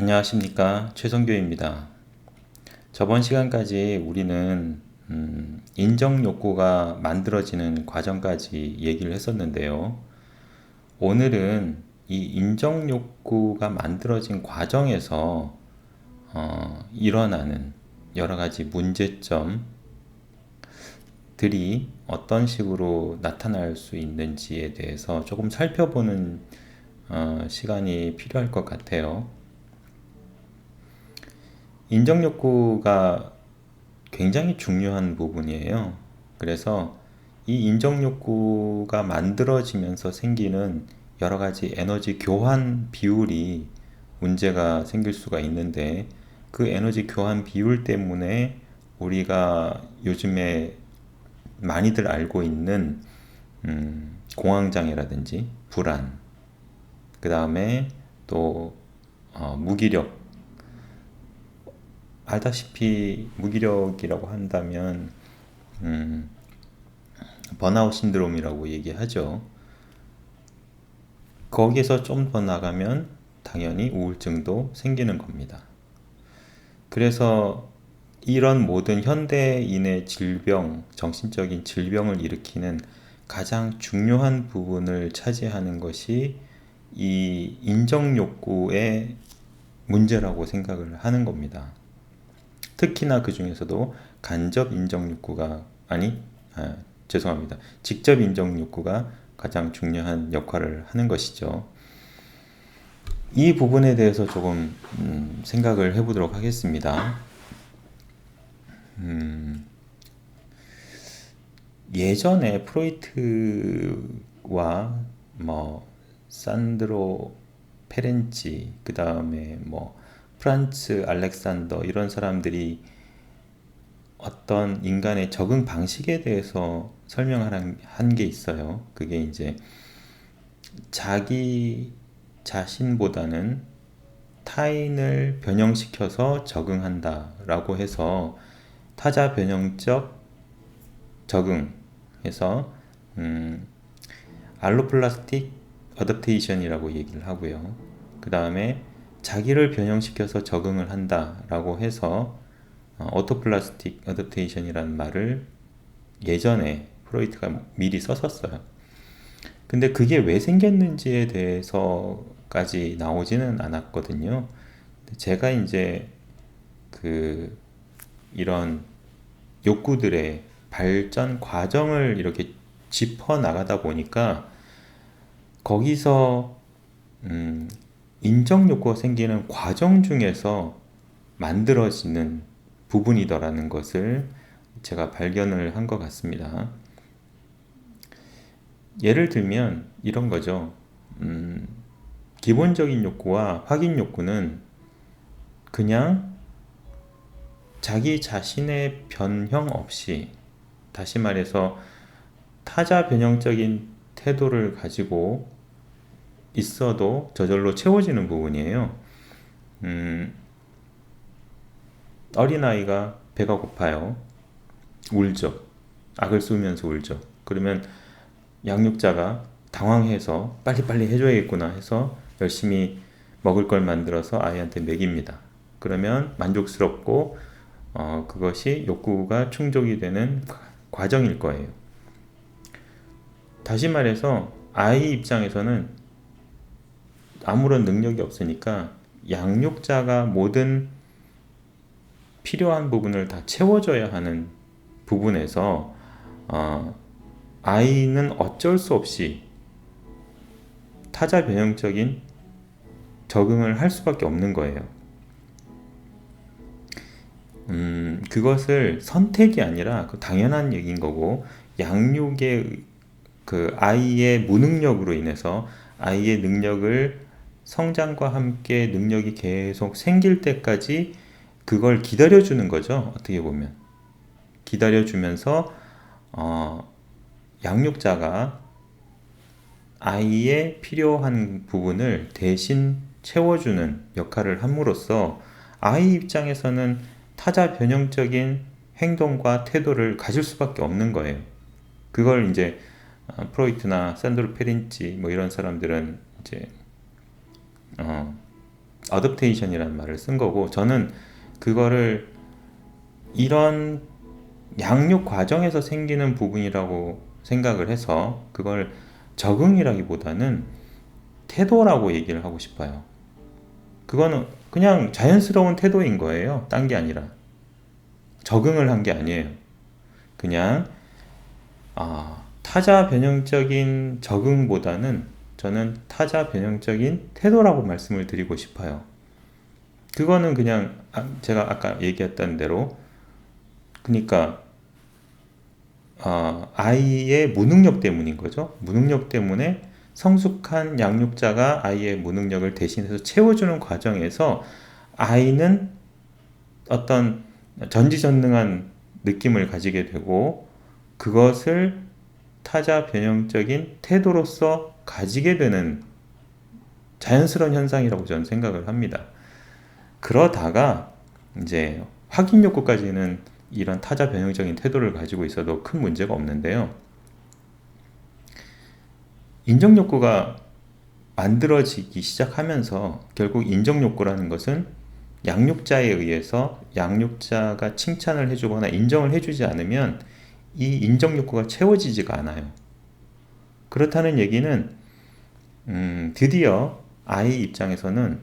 안녕하십니까, 최성교입니다. 저번 시간까지 우리는 인정 욕구가 만들어지는 과정까지 얘기를 했었는데요. 오늘은 이 인정 욕구가 만들어진 과정에서 일어나는 여러 가지 문제점들이 어떤 식으로 나타날 수 있는지에 대해서 조금 살펴보는 시간이 필요할 것 같아요. 인정 욕구가 굉장히 중요한 부분이에요. 그래서 이 인정 욕구가 만들어지면서 생기는 여러 가지 에너지 교환 비율이 문제가 생길 수가 있는데, 그 에너지 교환 비율 때문에 우리가 요즘에 많이들 알고 있는 공황장애라든지 불안, 그 다음에 또 무기력, 알다시피 무기력이라고 한다면 번아웃 신드롬이라고 얘기하죠. 거기에서 좀 더 나가면 당연히 우울증도 생기는 겁니다. 그래서 이런 모든 현대인의 질병, 정신적인 질병을 일으키는 가장 중요한 부분을 차지하는 것이 이 인정 욕구의 문제라고 생각을 하는 겁니다. 특히나 그 중에서도 간접 인정 욕구가 죄송합니다. 직접 인정 욕구가 가장 중요한 역할을 하는 것이죠. 이 부분에 대해서 조금 생각을 해보도록 하겠습니다. 예전에 프로이트와 산드로 페렌치, 그 다음에 프란츠 알렉산더, 이런 사람들이 어떤 인간의 적응 방식에 대해서 설명을 한 게 있어요. 그게 이제 자기 자신보다는 타인을 변형시켜서 적응한다라고 해서 타자 변형적 적응해서 알로플라스틱 어댑테이션이라고 얘기를 하고요. 그 다음에 자기를 변형시켜서 적응을 한다라고 해서 오토플라스틱 어댑테이션이라는 말을 예전에 프로이트가 미리 썼었어요. 근데 그게 왜 생겼는지에 대해서까지 나오지는 않았거든요. 제가 이제 이런 욕구들의 발전 과정을 이렇게 짚어 나가다 보니까 거기서 인정 욕구가 생기는 과정 중에서 만들어지는 부분이더라는 것을 제가 발견을 한 것 같습니다. 예를 들면 이런 거죠. 기본적인 욕구와 확인 욕구는 그냥 자기 자신의 변형 없이, 다시 말해서 타자 변형적인 태도를 가지고 있어도 저절로 채워지는 부분이에요. 어린아이가 배가 고파요. 울죠. 악을 쏘면서 울죠. 그러면 양육자가 당황해서 빨리빨리 해줘야겠구나 해서 열심히 먹을 걸 만들어서 아이한테 먹입니다. 그러면 만족스럽고 그것이 욕구가 충족이 되는 과정일 거예요. 다시 말해서 아이 입장에서는 아무런 능력이 없으니까 양육자가 모든 필요한 부분을 다 채워줘야 하는 부분에서 아이는 어쩔 수 없이 타자 변형적인 적응을 할 수밖에 없는 거예요. 그것을 선택이 아니라 당연한 얘기인 거고, 양육의 그 아이의 무능력으로 인해서 아이의 능력을 성장과 함께 능력이 계속 생길 때까지 그걸 기다려주는 거죠. 어떻게 보면 기다려주면서 양육자가 아이의 필요한 부분을 대신 채워주는 역할을 함으로써 아이 입장에서는 타자 변형적인 행동과 태도를 가질 수밖에 없는 거예요. 그걸 이제 프로이트나 산드로 페린치 이런 사람들은 이제 어댑테이션이라는 말을 쓴 거고, 저는 그거를 이런 양육 과정에서 생기는 부분이라고 생각을 해서 그걸 적응이라기보다는 태도라고 얘기를 하고 싶어요. 그거는 그냥 자연스러운 태도인 거예요. 딴 게 아니라. 적응을 한 게 아니에요. 그냥 타자 변형적인 적응보다는 저는 타자 변형적인 태도라고 말씀을 드리고 싶어요. 그거는 그냥 제가 아까 얘기했던 대로, 그러니까 아이의 무능력 때문인 거죠. 무능력 때문에 성숙한 양육자가 아이의 무능력을 대신해서 채워주는 과정에서 아이는 어떤 전지전능한 느낌을 가지게 되고, 그것을 타자 변형적인 태도로서 가지게 되는 자연스러운 현상이라고 저는 생각을 합니다. 그러다가 이제 확인 욕구까지는 이런 타자 변형적인 태도를 가지고 있어도 큰 문제가 없는데요. 인정 욕구가 만들어지기 시작하면서 결국 인정 욕구라는 것은 양육자에 의해서 양육자가 칭찬을 해주거나 인정을 해주지 않으면 이 인정 욕구가 채워지지가 않아요. 그렇다는 얘기는 드디어 아이 입장에서는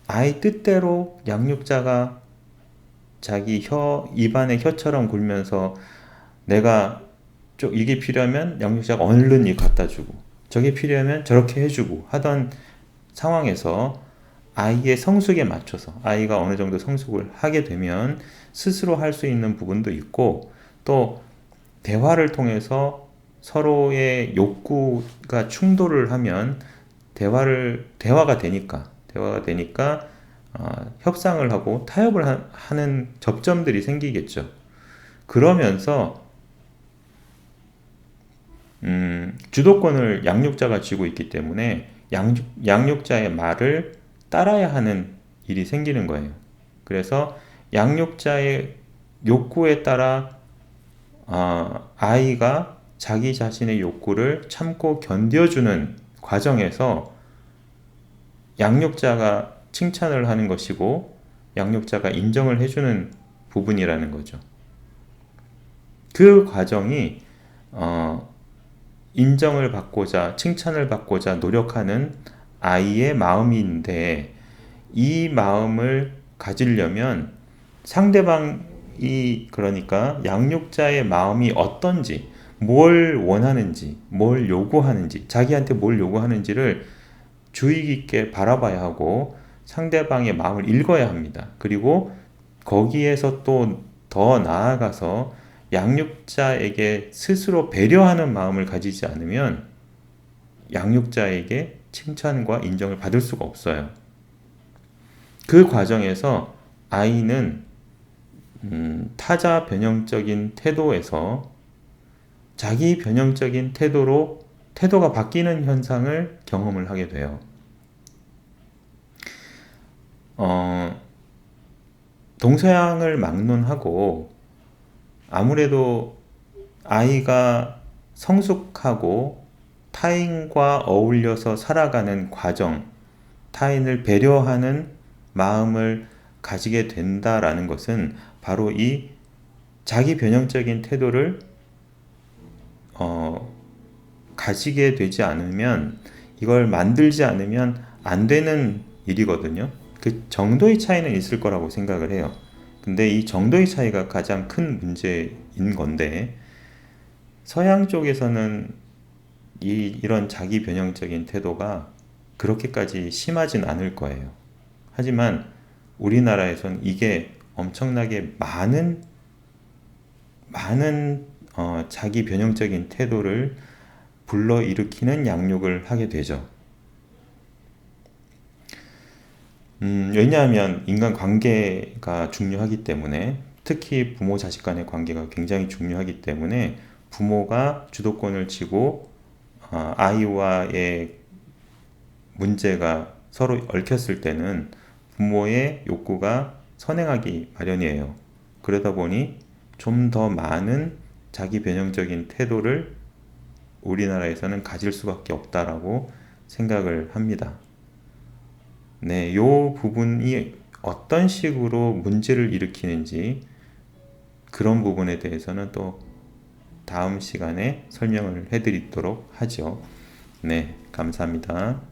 아이 뜻대로 양육자가 자기 입안에 혀처럼 굴면서 내가 이게 필요하면 양육자가 얼른 이 갖다 주고, 저게 필요하면 저렇게 해주고 하던 상황에서 아이의 성숙에 맞춰서 아이가 어느 정도 성숙을 하게 되면 스스로 할 수 있는 부분도 있고, 또 대화를 통해서 서로의 욕구가 충돌을 하면 대화가 되니까 협상을 하고 타협을 하는 접점들이 생기겠죠. 그러면서 주도권을 양육자가 쥐고 있기 때문에 양육자의 말을 따라야 하는 일이 생기는 거예요. 그래서 양육자의 욕구에 따라 아이가 자기 자신의 욕구를 참고 견뎌주는 과정에서 양육자가 칭찬을 하는 것이고 양육자가 인정을 해주는 부분이라는 거죠. 그 과정이 인정을 받고자, 칭찬을 받고자 노력하는 아이의 마음인데, 이 마음을 가지려면 상대방이, 그러니까 양육자의 마음이 어떤지, 뭘 원하는지, 뭘 요구하는지, 자기한테 뭘 요구하는지를 주의 깊게 바라봐야 하고 상대방의 마음을 읽어야 합니다. 그리고 거기에서 또 더 나아가서 양육자에게 스스로 배려하는 마음을 가지지 않으면 양육자에게 칭찬과 인정을 받을 수가 없어요. 그 과정에서 아이는 타자 변형적인 태도에서 자기 변형적인 태도가 바뀌는 현상을 경험을 하게 돼요. 동서양을 막론하고 아무래도 아이가 성숙하고 타인과 어울려서 살아가는 과정, 타인을 배려하는 마음을 가지게 된다라는 것은 바로 이 자기 변형적인 태도를 가지게 되지 않으면, 이걸 만들지 않으면 안 되는 일이거든요. 그 정도의 차이는 있을 거라고 생각을 해요. 근데 이 정도의 차이가 가장 큰 문제인 건데, 서양 쪽에서는 이런 자기 변형적인 태도가 그렇게까지 심하진 않을 거예요. 하지만 우리나라에선 이게 엄청나게 많은 자기 변형적인 태도를 불러일으키는 양육을 하게 되죠. 왜냐하면 인간관계가 중요하기 때문에, 특히 부모 자식 간의 관계가 굉장히 중요하기 때문에 부모가 주도권을 쥐고 아이와의 문제가 서로 얽혔을 때는 부모의 욕구가 선행하기 마련이에요. 그러다 보니 좀 더 많은 자기 변형적인 태도를 우리나라에서는 가질 수밖에 없다라고 생각을 합니다. 네, 요 부분이 어떤 식으로 문제를 일으키는지 그런 부분에 대해서는 또 다음 시간에 설명을 해드리도록 하죠. 네, 감사합니다.